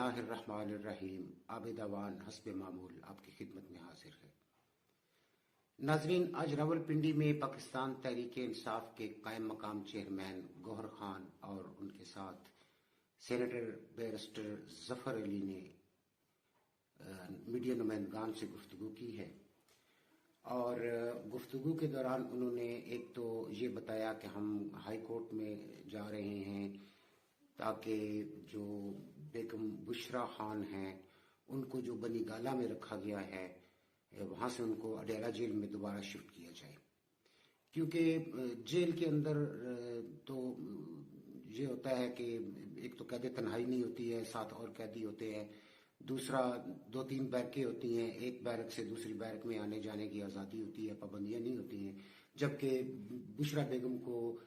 اللہ الرحمن الرحیم عابدوان حسب معمول آپ کی خدمت میں حاضر ہے۔ ناظرین، آج راولپنڈی میں پاکستان تحریک انصاف کے قائم مقام چیئرمین گوہر خان اور ان کے ساتھ سینیٹر بیرسٹر ظفر علی نے میڈیا نمائندگان سے گفتگو کی ہے، اور گفتگو کے دوران انہوں نے ایک تو یہ بتایا کہ ہم ہائی کورٹ میں جا رہے ہیں تاکہ جو بیگم بشرا خان ہیں ان کو جو بنی گالہ میں رکھا گیا ہے وہاں سے ان کو اڈیالہ جیل میں دوبارہ شفٹ کیا جائے، کیونکہ جیل کے اندر تو یہ ہوتا ہے کہ ایک تو قید تنہائی نہیں ہوتی ہے، ساتھ اور قیدی ہوتے ہیں، دوسرا 2-3 بیرکیں ہوتی ہیں، ایک بیرک سے دوسری بیرک میں آنے جانے کی آزادی ہوتی ہے، پابندیاں نہیں ہوتی ہیں، جبکہ بشرا بیگم کو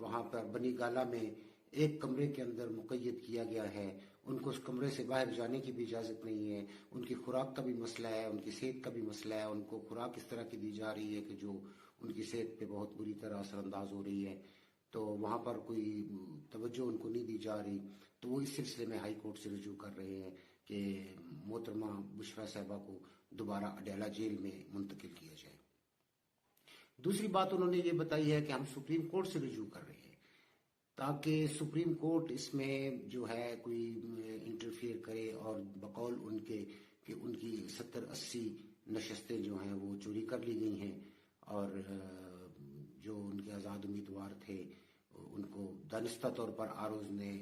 وہاں پر بنی گالہ میں ایک کمرے کے اندر مقید کیا گیا ہے، ان کو اس کمرے سے باہر جانے کی بھی اجازت نہیں ہے، ان کی خوراک کا بھی مسئلہ ہے، ان کی صحت کا بھی مسئلہ ہے، ان کو خوراک اس طرح کی دی جا رہی ہے کہ جو ان کی صحت پہ بہت بری طرح اثر انداز ہو رہی ہے، تو وہاں پر کوئی توجہ ان کو نہیں دی جا رہی، تو وہ اس سلسلے میں ہائی کورٹ سے رجوع کر رہے ہیں کہ محترمہ بشرا صاحبہ کو دوبارہ اڈیالہ جیل میں منتقل کیا جائے۔ دوسری بات انہوں نے یہ بتائی ہے کہ ہم سپریم کورٹ سے رجوع کر رہے ہیں تاکہ سپریم کورٹ اس میں جو ہے کوئی انٹرفیئر کرے، اور بقول ان کے کہ ان کی 70-80 نشستیں جو ہیں وہ چوری کر لی گئی ہیں، اور جو ان کے آزاد امیدوار تھے ان کو دانستہ طور پر آروز نے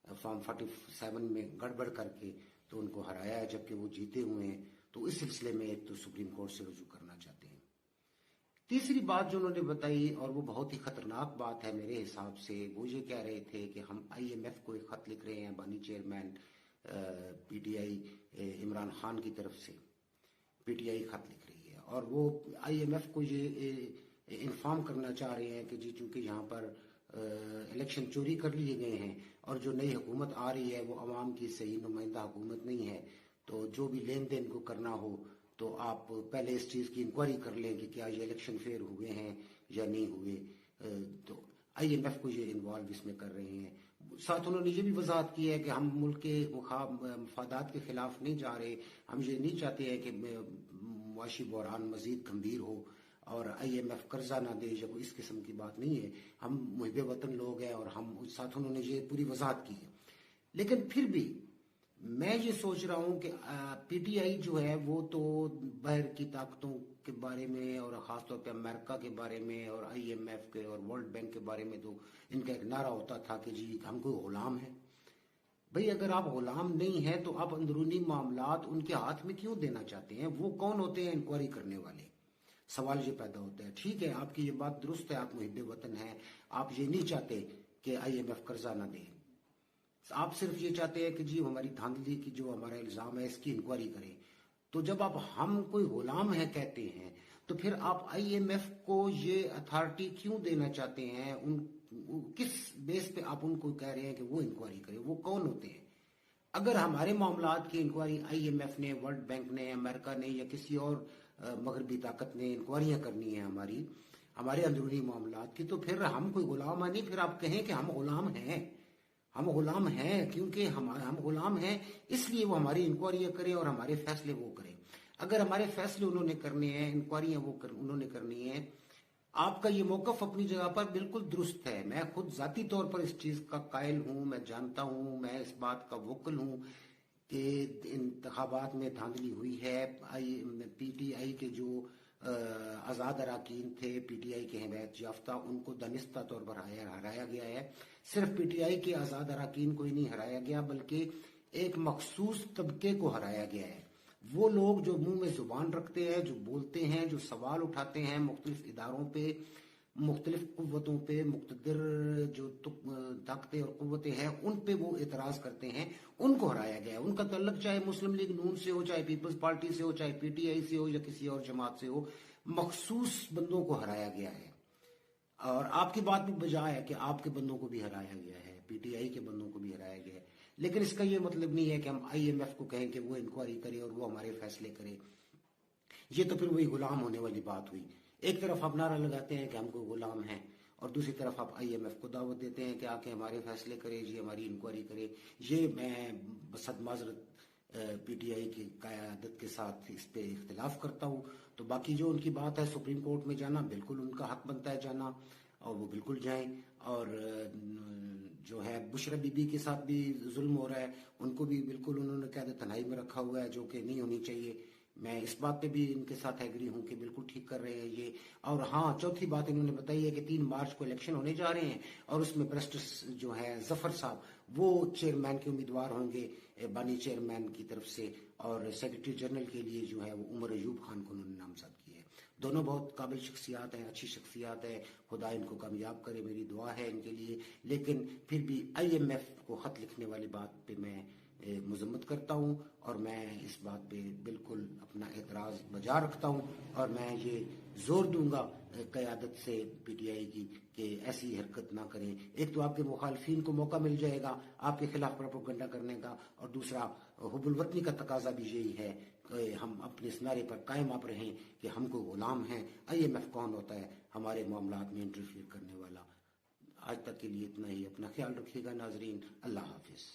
فارم 47 میں گڑبڑ کر کے تو ان کو ہرایا ہے، جبکہ وہ جیتے ہوئے ہیں، تو اس سلسلے میں ایک تو سپریم کورٹ سے رجوع کرنا چاہتے ہیں۔ تیسری بات جو انہوں نے بتائی، اور وہ بہت ہی خطرناک بات ہے میرے حساب سے، وہ یہ کہہ رہے تھے کہ ہم IMF کو ایک خط لکھ رہے ہیں، بانی چیئرمین PTI عمران خان کی طرف سے PTI خط لکھ رہی ہے، اور وہ IMF کو یہ انفارم کرنا چاہ رہے ہیں کہ جی چونکہ یہاں پر الیکشن چوری کر لیے گئے ہیں اور جو نئی حکومت آ رہی ہے وہ عوام کی صحیح نمائندہ حکومت نہیں ہے، تو جو بھی لین دین کو کرنا ہو تو آپ پہلے اس چیز کی انکوائری کر لیں کہ کیا یہ الیکشن فیئر ہوئے ہیں یا نہیں ہوئے، تو IMF کو یہ انوالو اس میں کر رہے ہیں۔ ساتھ انہوں نے یہ بھی وضاحت کی ہے کہ ہم ملک کے مفادات کے خلاف نہیں جا رہے، ہم یہ نہیں چاہتے ہیں کہ معاشی بحران مزید گمبھیر ہو اور IMF قرضہ نہ دے، یا کوئی اس قسم کی بات نہیں ہے، ہم محب وطن لوگ ہیں، اور ہم ساتھ انہوں نے یہ پوری وضاحت کی ہے۔ لیکن پھر بھی میں یہ سوچ رہا ہوں کہ PTI جو ہے وہ تو باہر کی طاقتوں کے بارے میں، اور خاص طور پہ امریکہ کے بارے میں اور IMF کے اور ورلڈ بینک کے بارے میں تو ان کا ایک نعرہ ہوتا تھا کہ جی ہم کوئی غلام ہیں۔ بھئی اگر آپ غلام نہیں ہیں تو آپ اندرونی معاملات ان کے ہاتھ میں کیوں دینا چاہتے ہیں؟ وہ کون ہوتے ہیں انکوائری کرنے والے؟ سوال یہ پیدا ہوتا ہے۔ ٹھیک ہے، آپ کی یہ بات درست ہے، آپ محب وطن ہیں، آپ یہ نہیں چاہتے کہ IMF قرضہ نہ دے، آپ صرف یہ چاہتے ہیں کہ جی ہماری دھاندلی کی جو ہمارا الزام ہے اس کی انکوائری کریں۔ تو جب آپ ہم کوئی غلام ہیں کہتے ہیں تو پھر آپ IMF کو یہ اتھارٹی کیوں دینا چاہتے ہیں؟ کس بیس پہ آپ ان کو کہہ رہے ہیں کہ وہ انکوائری کریں؟ وہ کون ہوتے ہیں؟ اگر ہمارے معاملات کی انکوائری IMF نے، ورلڈ بینک نے، امریکہ نے یا کسی اور مغربی طاقت نے انکوائریاں کرنی ہیں ہمارے اندرونی معاملات کی، تو پھر ہم کوئی غلام ہیں نہیں، پھر آپ کہیں کہ ہم غلام ہیں۔ ہم غلام ہیں کیونکہ ہم غلام ہیں، اس لیے وہ ہماری انکوائریاں کریں اور ہمارے فیصلے وہ کریں۔ اگر ہمارے فیصلے انہوں نے کرنے ہیں، انکوائریاں انہوں نے کرنی ہیں، آپ کا یہ موقف اپنی جگہ پر بالکل درست ہے، میں خود ذاتی طور پر اس چیز کا قائل ہوں، میں جانتا ہوں، میں اس بات کا وکیل ہوں کہ انتخابات میں دھاندلی ہوئی ہے۔ PTI کے جو آزاد اراکین تھے، PTI کے حمایت یافتہ، ان کو دانستہ طور پر ہرایا گیا ہے۔ صرف PTI کے آزاد اراکین کو ہی نہیں ہرایا گیا بلکہ ایک مخصوص طبقے کو ہرایا گیا ہے۔ وہ لوگ جو منہ میں زبان رکھتے ہیں، جو بولتے ہیں، جو سوال اٹھاتے ہیں مختلف اداروں پہ، مختلف قوتوں پہ، مقتدر جو طاقتیں اور قوتیں ہیں ان پہ وہ اعتراض کرتے ہیں، ان کو ہرایا گیا ہے۔ ان کا تعلق چاہے مسلم لیگ نون سے ہو، چاہے پیپلز پارٹی سے ہو، چاہے PTI سے ہو یا کسی اور جماعت سے ہو، مخصوص بندوں کو ہرایا گیا ہے۔ اور آپ کی بات بھی بجا ہے کہ آپ کے بندوں کو بھی ہرایا گیا ہے، PTI کے بندوں کو بھی ہرایا گیا ہے، لیکن اس کا یہ مطلب نہیں ہے کہ ہم IMF کو کہیں کہ وہ انکوائری کرے اور وہ ہمارے فیصلے کرے۔ یہ تو پھر وہی غلام ہونے والی بات ہوئی۔ ایک طرف آپ نعرہ لگاتے ہیں کہ ہم کو غلام ہیں، اور دوسری طرف آپ IMF کو دعوت دیتے ہیں کہ آ کے ہمارے فیصلے کرے جی، ہماری انکوائری کرے. یہ میں بصد معذرت PTI کی قیادت کے ساتھ اس پہ اختلاف کرتا ہوں. تو باقی جو ان کی بات ہے سپریم کورٹ میں جانا، بالکل ان کا حق بنتا ہے جانا، اور وہ بالکل جائیں. اور جو ہے بشرا بی بی کے ساتھ بھی ظلم ہو رہا ہے، ان کو بھی بالکل انہوں نے قید تنہائی میں رکھا ہوا ہے، جو کہ نہیں ہونی چاہیے. میں اس بات پہ بھی ان کے ساتھ ایگری ہوں کہ بالکل ٹھیک کر رہے ہیں یہ. اور ہاں، چوتھی بات انہوں نے بتائی ہے کہ 3 مارچ کو الیکشن ہونے جا رہے ہیں، اور اس میں برسٹس جو ہے ظفر صاحب وہ چیئرمین کے امیدوار ہوں گے بانی چیئرمین کی طرف سے، اور سیکرٹری جنرل کے لیے جو ہے وہ عمر ایوب خان کو انہوں نے نامزد کیا ہے. دونوں بہت قابل شخصیات ہیں، اچھی شخصیات ہے، خدا ان کو کامیاب کرے، میری دعا ہے ان کے لیے. لیکن پھر بھی IMF کو خط لکھنے والی بات پہ میں مذمت کرتا ہوں، اور میں اس بات پہ بالکل اپنا اعتراض بجا رکھتا ہوں. اور میں یہ زور دوں گا قیادت سے PTI کی کہ ایسی حرکت نہ کریں. ایک تو آپ کے مخالفین کو موقع مل جائے گا آپ کے خلاف پروپیگنڈا کرنے کا، اور دوسرا حب الوطنی کا تقاضا بھی یہی ہے کہ ہم اپنے اس نعرے پر قائم آپ رہیں کہ ہم کو غلام ہیں. IMF کون ہوتا ہے ہمارے معاملات میں انٹرفیئر کرنے والا. آج تک کے لیے اتنا ہی. اپنا خیال رکھیے گا ناظرین. اللہ حافظ.